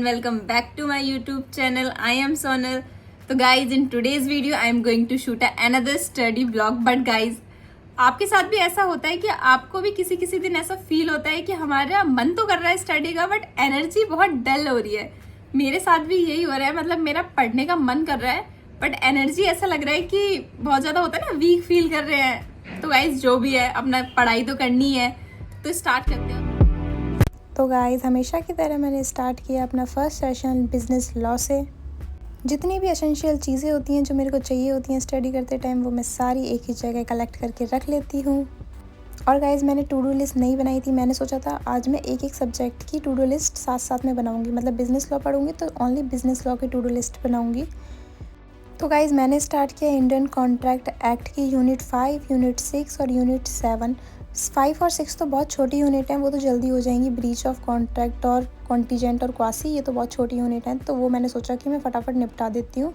and welcome back to my YouTube channel. I am Sonal. तो guys, in today's video I am going to shoot another study vlog. But guys, आपके साथ भी ऐसा होता है कि आपको भी किसी किसी दिन ऐसा फील होता है कि हमारा मन तो कर रहा है स्टडी का बट एनर्जी बहुत डल हो रही है। मेरे साथ भी यही हो रहा है, मतलब मेरा पढ़ने का मन कर रहा है बट एनर्जी ऐसा लग रहा है कि बहुत ज़्यादा होता है ना, वीक फील कर रहे हैं। तो गाइज जो भी है, अपना पढ़ाई तो करनी है, तो स्टार्ट करते हैं। तो गाइस, हमेशा की तरह मैंने स्टार्ट किया अपना फर्स्ट सेशन बिज़नेस लॉ से। जितनी भी एसेंशियल चीज़ें होती हैं जो मेरे को चाहिए होती हैं स्टडी करते टाइम, वो मैं सारी एक ही जगह कलेक्ट करके रख लेती हूँ। और गाइस, मैंने टू डू लिस्ट नहीं बनाई थी। मैंने सोचा था आज मैं एक एक सब्जेक्ट की टू डू लिस्ट साथ साथ में बनाऊँगी। मतलब बिज़नेस लॉ पढ़ूँगी तो ओनली बिज़नेस लॉ की टू डू लिस्ट बनाऊँगी। तो गाइज़, मैंने स्टार्ट किया इंडियन कॉन्ट्रैक्ट एक्ट की यूनिट 5, यूनिट 6 और यूनिट 7। 5 और 6 तो बहुत छोटी यूनिट हैं, वो तो जल्दी हो जाएंगी। ब्रीच ऑफ कॉन्ट्रैक्ट और कॉन्टीजेंट और क्वासी, ये तो बहुत छोटी यूनिट हैं, तो वो मैंने सोचा कि मैं फटाफट निपटा देती हूँ।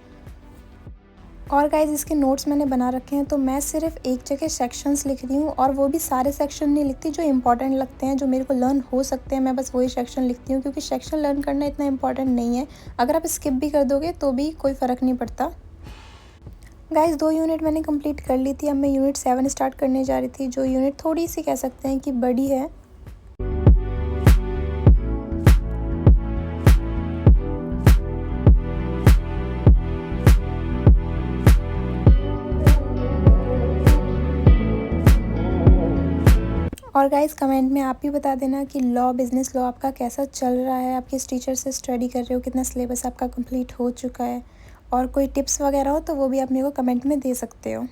और गाइज़, इसके नोट्स मैंने बना रखे हैं, तो मैं सिर्फ एक जगह सेक्शंस लिख रही हूँ, और वो भी सारे सेक्शन नहीं लिखती। जो इंपॉर्टेंट लगते हैं, जो मेरे को लर्न हो सकते हैं, मैं बस वही सेक्शन लिखती हूँ, क्योंकि सेक्शन लर्न करना इतना इंपॉर्टेंट नहीं है। अगर आप स्किप भी कर दोगे तो भी कोई फ़र्क नहीं पड़ता। गाइज़, 2 यूनिट मैंने कंप्लीट कर ली थी। अब मैं यूनिट 7 स्टार्ट करने जा रही थी, जो यूनिट थोड़ी सी कह सकते हैं कि बड़ी है। और गाइज़, कमेंट में आप भी बता देना कि बिज़नेस लॉ आपका कैसा चल रहा है, आप किस टीचर से स्टडी कर रहे हो, कितना सिलेबस आपका कंप्लीट हो चुका है, और कोई टिप्स वगैरह हो तो वो भी आप मेरे को कमेंट में दे सकते हो।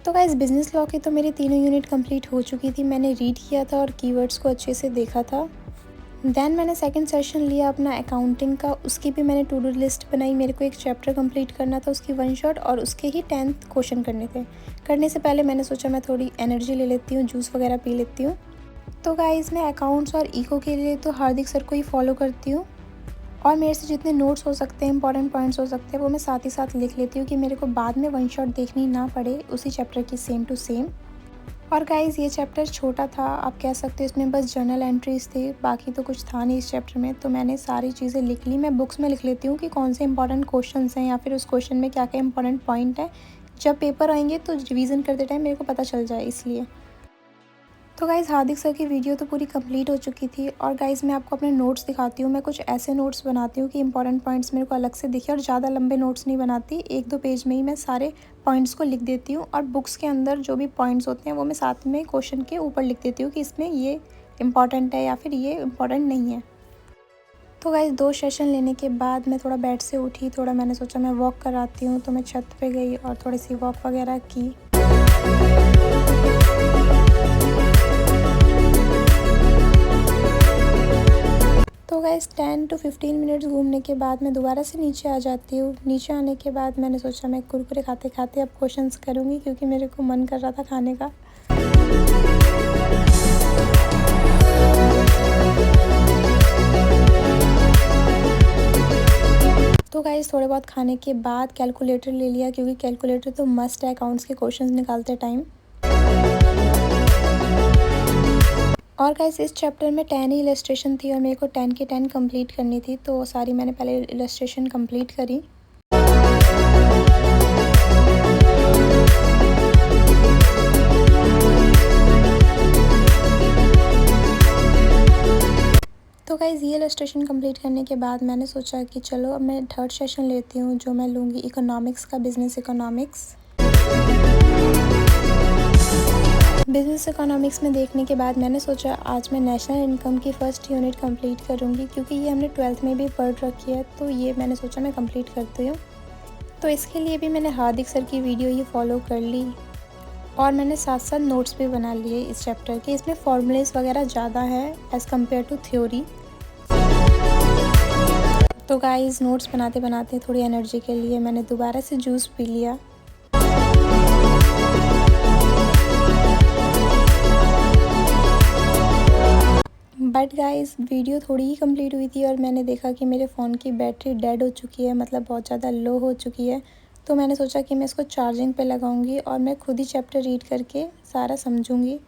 तो गाइज़, बिज़नेस लॉ की तो मेरी तीनों यूनिट कंप्लीट हो चुकी थी। मैंने रीड किया था और कीवर्ड्स को अच्छे से देखा था। देन मैंने सेकंड सेशन लिया अपना अकाउंटिंग का। उसकी भी मैंने टू डू लिस्ट बनाई। मेरे को एक चैप्टर कंप्लीट करना था, उसकी 1 शॉट, और उसके ही 10th क्वेश्चन करने थे। करने से पहले मैंने सोचा मैं थोड़ी एनर्जी ले लेती हूँ, जूस वगैरह पी लेती हूँ। तो गाइज़, मैं अकाउंट्स और इको के लिए तो हार्दिक सर को ही फॉलो करती हूँ, और मेरे से जितने नोट्स हो सकते हैं, इंपॉर्टेंट पॉइंट्स हो सकते हैं, वो मैं साथ ही साथ लिख लेती हूँ कि मेरे को बाद में 1 शॉट देखनी ना पड़े उसी चैप्टर की सेम टू सेम। और गाइज़, ये चैप्टर छोटा था, आप कह सकते हो इसमें बस जर्नल एंट्रीज़ थे, बाकी तो कुछ था नहीं इस चैप्टर में। तो मैंने सारी चीज़ें लिख ली। मैं बुक्स में लिख लेती हूँ कि कौन से इंपॉर्टेंट क्वेश्चंस हैं, या फिर उस क्वेश्चन में क्या क्या इंपॉर्टेंट पॉइंट है। जब पेपर आएंगे तो रिवीजन करते टाइम मेरे को पता चल जाए, इसलिए। तो गाइज़, हार्दिक सर की वीडियो तो पूरी कंप्लीट हो चुकी थी। और गाइज़, मैं आपको अपने नोट्स दिखाती हूँ। मैं कुछ ऐसे नोट्स बनाती हूँ कि इंपॉर्टेंट पॉइंट्स मेरे को अलग से दिखे, और ज़्यादा लंबे नोट्स नहीं बनाती। 1-2 पेज में ही मैं सारे पॉइंट्स को लिख देती हूँ, और बुक्स के अंदर जो भी पॉइंट्स होते हैं वो मैं साथ में क्वेश्चन के ऊपर लिख देती हूँ कि इसमें ये इंपॉर्टेंट है या फिर ये इंपॉर्टेंट नहीं है। तो गाइज़, 2 सेशन लेने के बाद मैं थोड़ा बेड से उठी, थोड़ा मैंने सोचा मैं वॉक कराती हूँ, तो मैं छत पे गई और थोड़ी सी वॉक वगैरह की। तो गाइस, 10 to 15 मिनट्स घूमने के बाद मैं दोबारा से नीचे आ जाती हूँ। नीचे आने के बाद मैंने सोचा मैं कुरकुरे खाते खाते अब क्वेश्चंस करूँगी, क्योंकि मेरे को मन कर रहा था खाने का। तो गाइस, थोड़े बहुत खाने के बाद कैलकुलेटर ले लिया, क्योंकि कैलकुलेटर तो मस्ट है अकाउंट्स के क्वेश्चंस निकालते टाइम। और गाइस, इस चैप्टर में 10 ही इलस्ट्रेशन थी, और मेरे को 10 की 10 कंप्लीट करनी थी, तो सारी मैंने पहले इलस्ट्रेशन कंप्लीट करी। तो गाइस, ये इलस्ट्रेशन कंप्लीट करने के बाद मैंने सोचा कि चलो अब मैं थर्ड सेशन लेती हूँ, जो मैं लूँगी इकोनॉमिक्स का, बिज़नेस इकोनॉमिक्स। बिज़नेस इकोनॉमिक्स में देखने के बाद मैंने सोचा आज मैं नेशनल इनकम की फ़र्स्ट यूनिट कंप्लीट करूँगी, क्योंकि ये हमने 12th में भी पढ़ रखी है, तो ये मैंने सोचा मैं कंप्लीट करती हूँ। तो इसके लिए भी मैंने हार्दिक सर की वीडियो ही फॉलो कर ली, और मैंने साथ साथ नोट्स भी बना लिए इस चैप्टर के। इसमें फॉर्मूलेस वगैरह ज़्यादा है एज़ कम्पेयर टू थ्योरी। तो गाइस, नोट्स बनाते बनाते थोड़ी एनर्जी के लिए मैंने दोबारा से जूस पी लिया। बट गाइस, वीडियो थोड़ी ही कंप्लीट हुई थी, और मैंने देखा कि मेरे फ़ोन की बैटरी डेड हो चुकी है, मतलब बहुत ज़्यादा लो हो चुकी है। तो मैंने सोचा कि मैं इसको चार्जिंग पे लगाऊंगी और मैं खुद ही चैप्टर रीड करके सारा समझूंगी,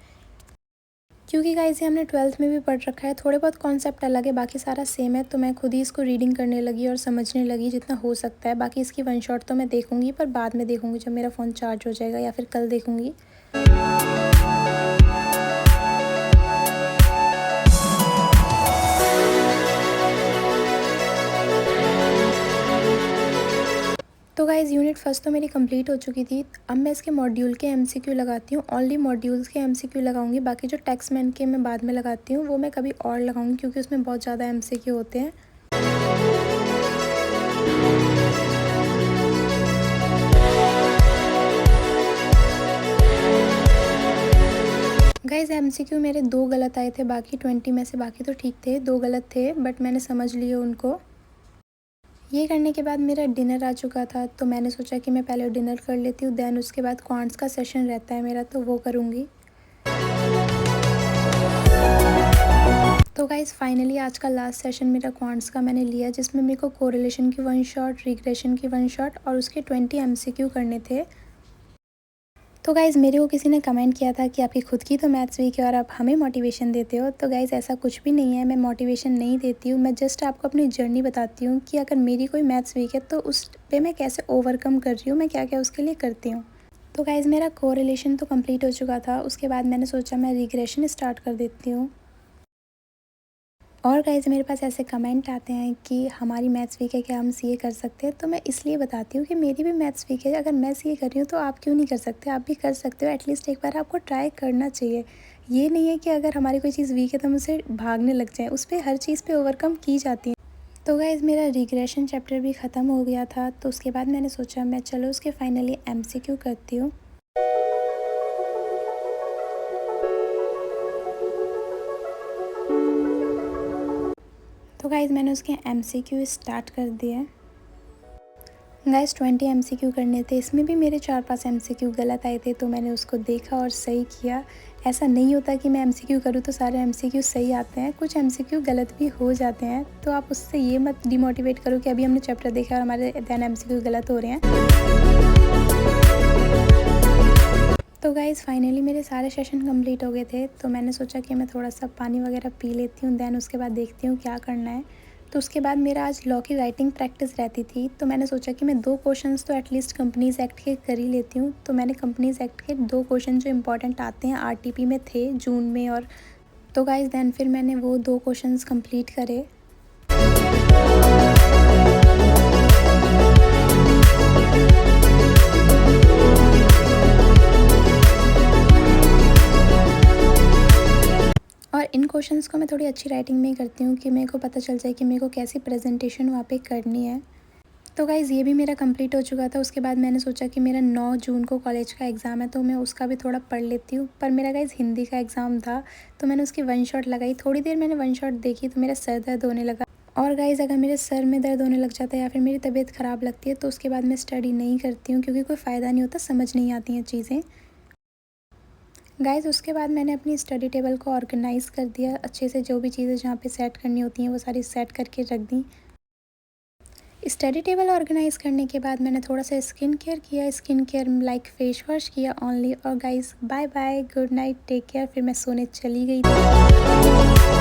क्योंकि गाइस ये हमने 12th में भी पढ़ रखा है। थोड़े बहुत कॉन्सेप्ट अलग है, बाकी सारा सेम है। तो मैं खुद ही इसको रीडिंग करने लगी और समझने लगी जितना हो सकता है। बाकी इसकी वन शॉट तो मैं देखूंगी, पर बाद में देखूंगी जब मेरा फ़ोन चार्ज हो जाएगा, या फिर कल देखूंगी। तो गाइज़ यूनिट फर्स्ट तो मेरी कंप्लीट हो चुकी थी। अब मैं इसके मॉड्यूल के एमसीक्यू लगाती हूँ। ओनली मॉड्यूल्स के एमसीक्यू लगाऊंगी, बाकी जो टेक्स्ट मैन के मैं बाद में लगाती हूँ वो मैं कभी और लगाऊंगी, क्योंकि उसमें बहुत ज़्यादा एमसीक्यू होते हैं। गाइज़ एमसीक्यू मेरे 2 गलत आए थे, बाकी 20 में से बाकी तो ठीक थे, 2 गलत थे, बट मैंने समझ लिए उनको। ये करने के बाद मेरा डिनर आ चुका था, तो मैंने सोचा कि मैं पहले डिनर कर लेती हूँ, देन उसके बाद क्वांट्स का सेशन रहता है मेरा, तो वो करूँगी। तो गाइज़ फाइनली आज का लास्ट सेशन मेरा क्वांट्स का मैंने लिया, जिसमें मेरे को कोरिलेशन की 1 शॉट, रिग्रेशन की 1 शॉट और उसके 20 एमसीक्यू करने थे। तो गाइज़ मेरे को किसी ने कमेंट किया था कि आपकी खुद की तो मैथ्स वीक है और आप हमें मोटिवेशन देते हो। तो गाइज़ ऐसा कुछ भी नहीं है, मैं मोटिवेशन नहीं देती हूँ, मैं जस्ट आपको अपनी जर्नी बताती हूँ कि अगर मेरी कोई मैथ्स वीक है तो उस पे मैं कैसे ओवरकम कर रही हूँ, मैं क्या क्या उसके लिए करती हूँ। तो गाइज़ मेरा कोरिलेशन तो कंप्लीट हो चुका था, उसके बाद मैंने सोचा मैं रिग्रेशन स्टार्ट कर देती हूँ। और गाइज़ मेरे पास ऐसे कमेंट आते हैं कि हमारी मैथ्स वीक है, क्या हम सीए कर सकते हैं? तो मैं इसलिए बताती हूँ कि मेरी भी मैथ्स वीक है। अगर मैं सीए कर रही हूँ तो आप क्यों नहीं कर सकते? आप भी कर सकते हो, एटलीस्ट एक बार आपको ट्राई करना चाहिए। ये नहीं है कि अगर हमारी कोई चीज़ वीक है तो हम उसे भागने लग जाएँ, उस पर हर चीज़ पे ओवरकम की जाती है। तो गाइज़ मेरा रिग्रेशन चैप्टर भी ख़त्म हो गया था, तो उसके बाद मैंने सोचा मैं चलो उसके फाइनली एमसीक्यू करती हूँ। तो गाइज़ मैंने उसके एमसीक्यू स्टार्ट कर दिए। गाइज़ 20 एमसीक्यू करने थे, इसमें भी मेरे 4-5 एमसीक्यू गलत आए थे, तो मैंने उसको देखा और सही किया। ऐसा नहीं होता कि मैं एमसीक्यू करूँ तो सारे एमसीक्यू सही आते हैं, कुछ एमसीक्यू गलत भी हो जाते हैं। तो आप उससे ये मत डिमोटिवेट करो कि अभी हमने चैप्टर देखा और हमारे देन एमसीक्यू गलत हो रहे हैं। तो गाइज़ फाइनली मेरे सारे सेशन कंप्लीट हो गए थे, तो मैंने सोचा कि मैं थोड़ा सा पानी वगैरह पी लेती हूँ, देन उसके बाद देखती हूँ क्या करना है। तो उसके बाद मेरा आज लॉ की राइटिंग प्रैक्टिस रहती थी, तो मैंने सोचा कि मैं 2 क्वेश्चंस तो एटलीस्ट कंपनीज़ एक्ट के कर ही लेती हूँ। तो मैंने कंपनीज़ एक्ट के 2 क्वेश्चन जो इंपॉर्टेंट आते हैं आरटीपी में थे जून में, और तो गाइज़ देन फिर मैंने वो 2 क्वेश्चंस कंप्लीट करे। और इन क्वेश्चंस को मैं थोड़ी अच्छी राइटिंग में ही करती हूँ कि मेरे को पता चल जाए कि मेरे को कैसी प्रेजेंटेशन वहाँ पे करनी है। तो गाइज़ ये भी मेरा कंप्लीट हो चुका था। उसके बाद मैंने सोचा कि मेरा 9 जून को कॉलेज का एग्ज़ाम है, तो मैं उसका भी थोड़ा पढ़ लेती हूँ। पर मेरा गाइज़ हिंदी का एग्ज़ाम था, तो मैंने उसकी 1 शॉट लगाई। थोड़ी देर मैंने 1 शॉट देखी तो मेरा सर दर्द होने लगा। और गाइज़ अगर मेरे सर में दर्द होने लग जाता है या फिर मेरी तबीयत ख़राब लगती है तो उसके बाद मैं स्टडी नहीं करती हूँ, क्योंकि कोई फ़ायदा नहीं होता, समझ नहीं आती हैं चीज़ें। गाइज़ उसके बाद मैंने अपनी स्टडी टेबल को ऑर्गेनाइज़ कर दिया अच्छे से, जो भी चीज़ें जहाँ पे सेट करनी होती हैं वो सारी सेट करके रख दी। स्टडी टेबल ऑर्गेनाइज़ करने के बाद मैंने थोड़ा सा स्किन केयर किया, skin care like face wash किया ओनली। और guys bye bye, good night, take care. फिर मैं सोने चली गई थी।